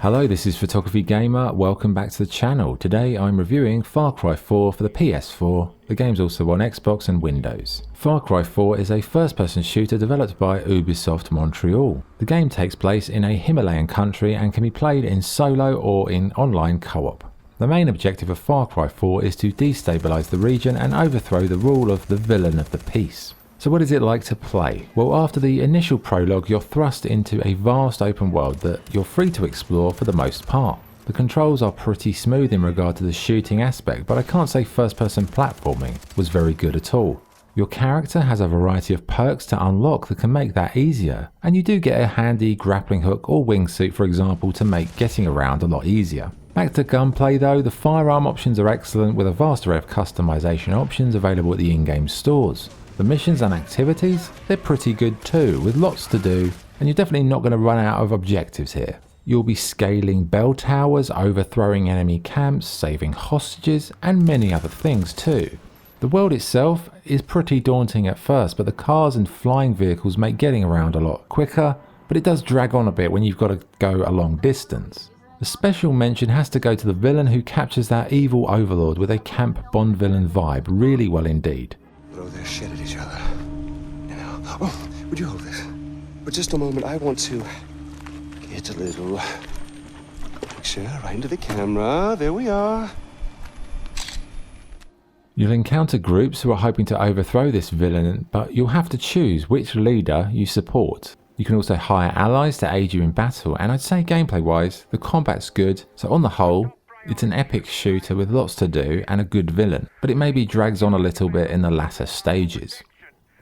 Hello, this is Photography Gamer, welcome back to the channel. Today I'm reviewing Far Cry 4 for the PS4. The game's also on Xbox and Windows. Far Cry 4 is a first-person shooter developed by Ubisoft Montreal. The game takes place in a Himalayan country and can be played in solo or in online co-op. The main objective of Far Cry 4 is to destabilise the region and overthrow the rule of the villain of the piece. So what is it like to play? Well, after the initial prologue, you're thrust into a vast open world that you're free to explore for the most part. The controls are pretty smooth in regard to the shooting aspect, but I can't say first-person platforming was very good at all. Your character has a variety of perks to unlock that can make that easier, and you do get a handy grappling hook or wingsuit, for example, to make getting around a lot easier. Back to gunplay though, the firearm options are excellent with a vast array of customization options available at the in-game stores. The missions and activities, they're pretty good too, with lots to do, and you're definitely not going to run out of objectives here. You'll be scaling bell towers, overthrowing enemy camps, saving hostages, and many other things too. The world itself is pretty daunting at first, but the cars and flying vehicles make getting around a lot quicker, but it does drag on a bit when you've got to go a long distance. The special mention has to go to the villain who captures that evil overlord with a camp Bond villain vibe really well indeed. Throw their shit at each other. You know. Oh, would you hold this? For just a moment, I want to get a little picture right into the camera. There we are. You'll encounter groups who are hoping to overthrow this villain, but you'll have to choose which leader you support. You can also hire allies to aid you in battle, and I'd say gameplay wise, the combat's good, so on the whole, it's an epic shooter with lots to do and a good villain, but it maybe drags on a little bit in the latter stages.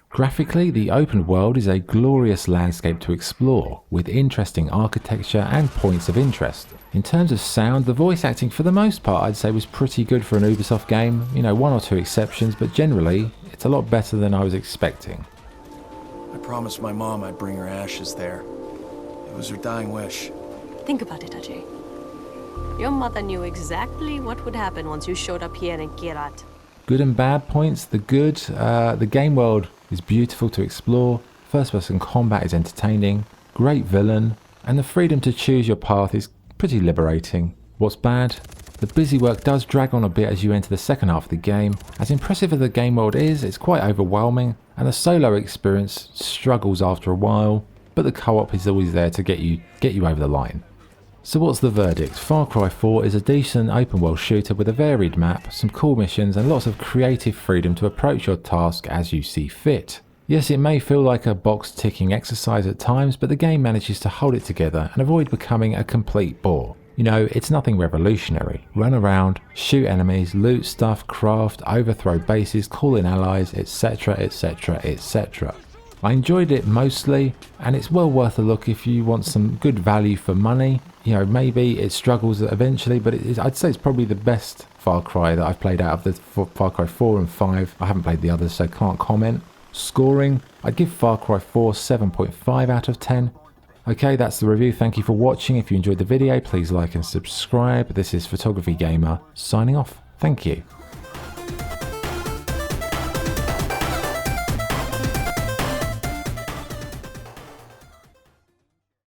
Graphically, the open world is a glorious landscape to explore, with interesting architecture and points of interest. In terms of sound, the voice acting for the most part I'd say was pretty good for an Ubisoft game, one or two exceptions, but generally it's a lot better than I was expecting. I promised my mom I'd bring her ashes there. It was her dying wish. Think about it, Ajay. Your mother knew exactly what would happen once you showed up here in Kirat. Good and bad points. The good, the game world is beautiful to explore, first-person combat is entertaining, great villain, and the freedom to choose your path is pretty liberating. What's bad? The busy work does drag on a bit as you enter the second half of the game. As impressive as the game world is, it's quite overwhelming, and the solo experience struggles after a while, but the co-op is always there to get you over the line. So what's the verdict? Far Cry 4 is a decent open world shooter with a varied map, some cool missions and lots of creative freedom to approach your task as you see fit. Yes, it may feel like a box ticking exercise at times, but the game manages to hold it together and avoid becoming a complete bore. It's nothing revolutionary. Run around, shoot enemies, loot stuff, craft, overthrow bases, call in allies, etc, etc, etc. I enjoyed it mostly, and it's well worth a look if you want some good value for money. Maybe it struggles eventually, but I'd say it's probably the best Far Cry that I've played out of the Far Cry 4 and 5. I haven't played the others, so can't comment. Scoring, I'd give Far Cry 4 7.5 out of 10. Okay, that's the review. Thank you for watching. If you enjoyed the video, please like and subscribe. This is Photography Gamer, signing off. Thank you.